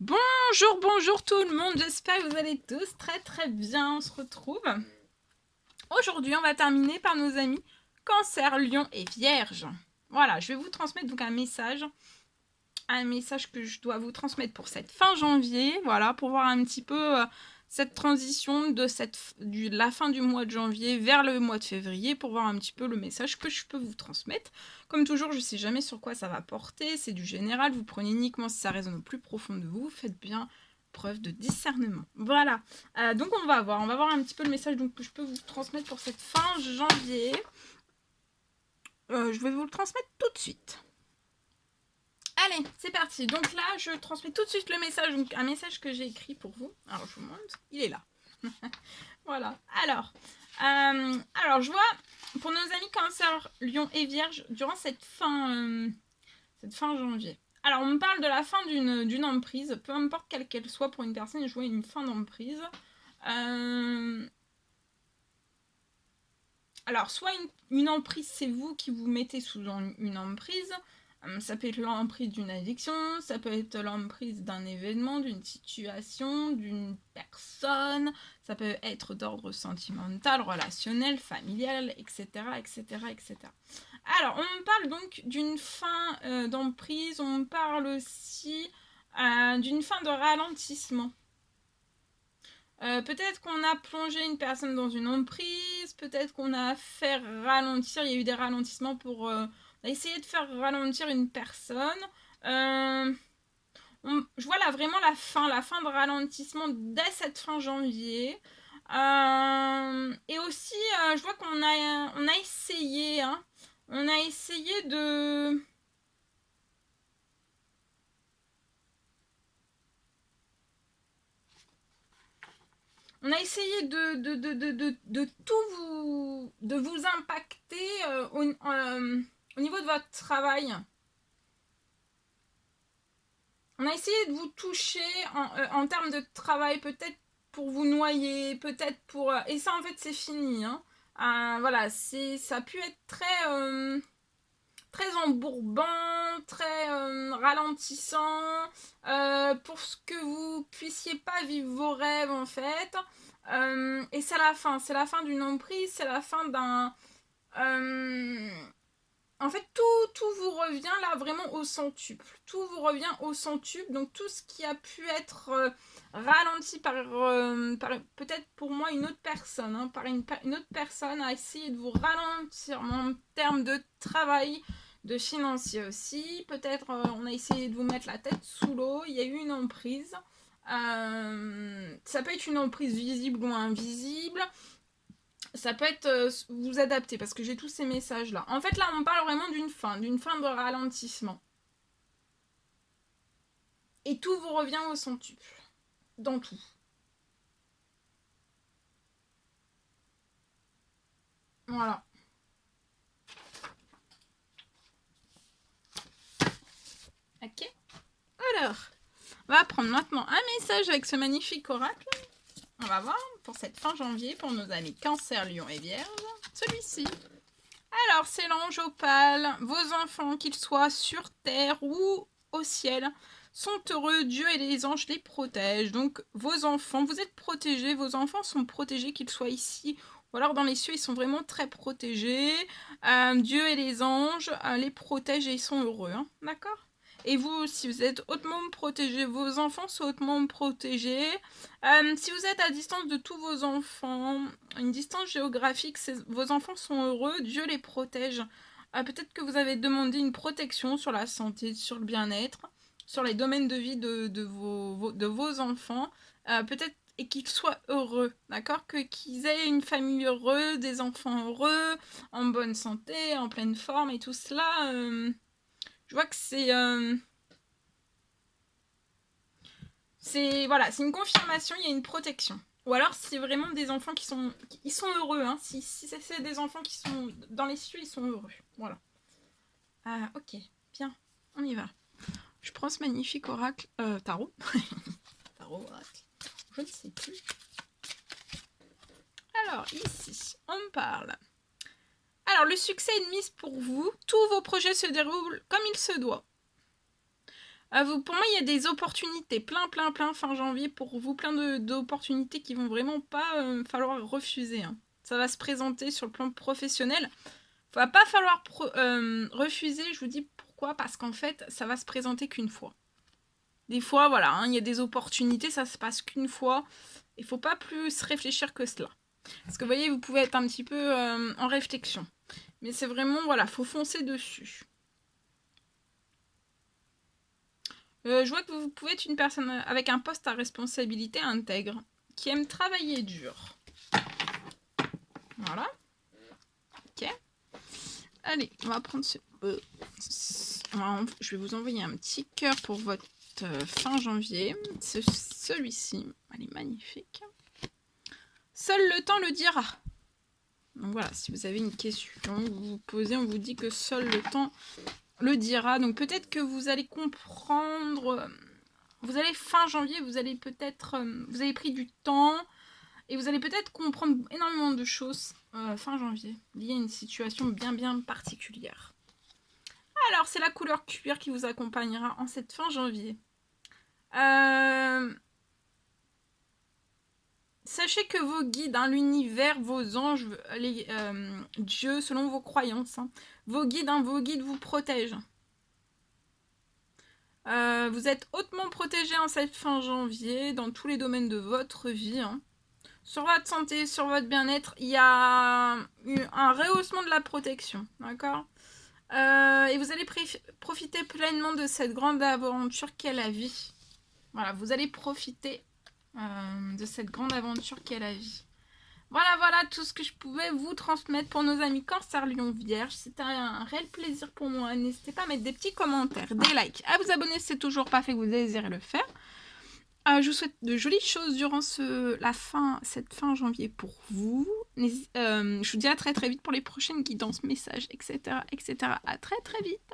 Bonjour, bonjour tout le monde, j'espère que vous allez tous très bien, on se retrouve. Aujourd'hui, on va terminer par nos amis Cancer, Lion et Vierge. Voilà, je vais vous transmettre donc un message que je dois vous transmettre pour cette fin janvier, voilà, pour voir un petit peu cette transition de la fin du mois de janvier vers le mois de février, pour voir un petit peu le message que je peux vous transmettre. Comme toujours, je ne sais jamais sur quoi ça va porter, c'est du général, vous prenez uniquement si ça résonne au plus profond de vous, faites bien preuve de discernement. Voilà, donc on va voir un petit peu le message donc, que je peux vous transmettre pour cette fin janvier. Je vais vous le transmettre tout de suite. Allez, c'est parti. Donc là, je transmets tout de suite le message, donc un message que j'ai écrit pour vous. Alors, je vous montre. Il est là. Voilà. Alors, je vois, pour nos amis Cancer, Lion et Vierge, durant cette fin janvier. Alors, on me parle de la fin d'une emprise, peu importe quelle qu'elle soit pour une personne, je vois une fin d'emprise. Alors, soit une emprise, c'est vous qui vous mettez sous une emprise. Ça peut être l'emprise d'une addiction, ça peut être l'emprise d'un événement, d'une situation, d'une personne, ça peut être d'ordre sentimental, relationnel, familial, etc., etc., etc. Alors, on me parle donc d'une fin d'emprise, on me parle aussi d'une fin de ralentissement. Peut-être qu'on a plongé une personne dans une emprise, peut-être qu'on a fait ralentir, il y a eu des ralentissements pour... on a essayé de faire ralentir une personne. Je vois là vraiment la fin de ralentissement dès cette fin janvier. Et aussi, je vois qu'on a essayé, hein, on a essayé de... On a essayé de tout vous impacter au niveau de votre travail. On a essayé de vous toucher en termes de travail, peut-être pour vous noyer, peut-être pour... et ça, en fait, c'est fini. Hein. Voilà, ça a pu être très embourbant, très ralentissant, pour que vous puissiez pas vivre vos rêves en fait. Et c'est la fin d'une emprise, c'est la fin d'un... en fait, tout vous revient là vraiment au centuple. Tout vous revient au centuple. Donc tout ce qui a pu être ralenti par peut-être pour moi une autre personne, hein, par une autre personne a essayé de vous ralentir en termes de travail, de financier aussi. Peut-être on a essayé de vous mettre la tête sous l'eau. Il y a eu une emprise. Ça peut être une emprise visible ou invisible. Ça peut être vous adapter parce que j'ai tous ces messages là. En fait là on parle vraiment d'une fin de ralentissement. Et tout vous revient au centuple. Dans tout. Voilà. Ok. Alors, on va prendre maintenant un message avec ce magnifique oracle. On va voir pour cette fin janvier pour nos amis Cancer, Lion et Vierge. Celui-ci. Alors, c'est l'ange opale. Vos enfants, qu'ils soient sur terre ou au ciel, sont heureux. Dieu et les anges les protègent. Donc, vos enfants, vous êtes protégés. Vos enfants sont protégés, qu'ils soient ici ou alors dans les cieux, ils sont vraiment très protégés. Dieu et les anges les protègent et ils sont heureux. Hein, d'accord ? Et vous, si vous êtes hautement protégés, vos enfants sont hautement protégés. Si vous êtes à distance de tous vos enfants, une distance géographique, vos enfants sont heureux, Dieu les protège. Peut-être que vous avez demandé une protection sur la santé, sur le bien-être, sur les domaines de vie de vos enfants. Peut-être et qu'ils soient heureux, d'accord, qu'ils aient une famille heureuse, des enfants heureux, en bonne santé, en pleine forme et tout cela. Je vois que voilà, c'est une confirmation, il y a une protection. Ou alors c'est vraiment des enfants ils sont heureux. Hein. Si c'est des enfants qui sont dans les cieux, ils sont heureux. Voilà. Ok, bien, on y va. Je prends ce magnifique oracle, tarot. Tarot, oracle. Je ne sais plus. Alors ici, on me parle. Alors le succès est de mise pour vous. Tous vos projets se déroulent comme il se doit. Pour moi, il y a des opportunités, plein fin janvier pour vous, plein d'opportunités qui vont vraiment pas falloir refuser. Hein. Ça va se présenter sur le plan professionnel. Va pas falloir refuser, je vous dis pourquoi, parce qu'en fait, ça va se présenter qu'une fois. Des fois, voilà, hein, il y a des opportunités, ça se passe qu'une fois. Il faut pas plus réfléchir que cela. Parce que vous voyez, vous pouvez être un petit peu en réflexion. Mais c'est vraiment, voilà, faut foncer dessus. Je vois que vous pouvez être une personne avec un poste à responsabilité intègre, qui aime travailler dur. Voilà. Ok. Allez, on va prendre ce... je vais vous envoyer un petit cœur pour votre fin janvier. Celui-ci, elle est magnifique. Seul le temps le dira. Donc voilà, si vous avez une question, vous vous posez, on vous dit que seul le temps le dira. Donc peut-être que vous allez comprendre... Vous allez fin janvier, vous allez peut-être... vous avez pris du temps et vous allez peut-être comprendre énormément de choses fin janvier, liées à une situation bien particulière. Alors, c'est la couleur cuir qui vous accompagnera en cette fin janvier. Sachez que vos guides, hein, l'univers, vos anges, Dieu, selon vos croyances, hein, vos guides vous protègent. Vous êtes hautement protégés en cette fin janvier dans tous les domaines de votre vie. Hein. Sur votre santé, sur votre bien-être, il y a eu un rehaussement de la protection. D'accord ? Et vous allez profiter pleinement de cette grande aventure qu'est la vie. Voilà, vous allez profiter de cette grande aventure qu'est la vie. Voilà tout ce que je pouvais vous transmettre pour nos amis Cancer, Lion, Vierge. C'était un réel plaisir pour moi. N'hésitez pas à mettre des petits commentaires, des likes, à vous abonner si c'est toujours pas fait que vous désirez le faire. Je vous souhaite de jolies choses durant cette fin janvier pour vous. Je vous dis à très vite pour les prochaines guidances, messages, etc. À très vite.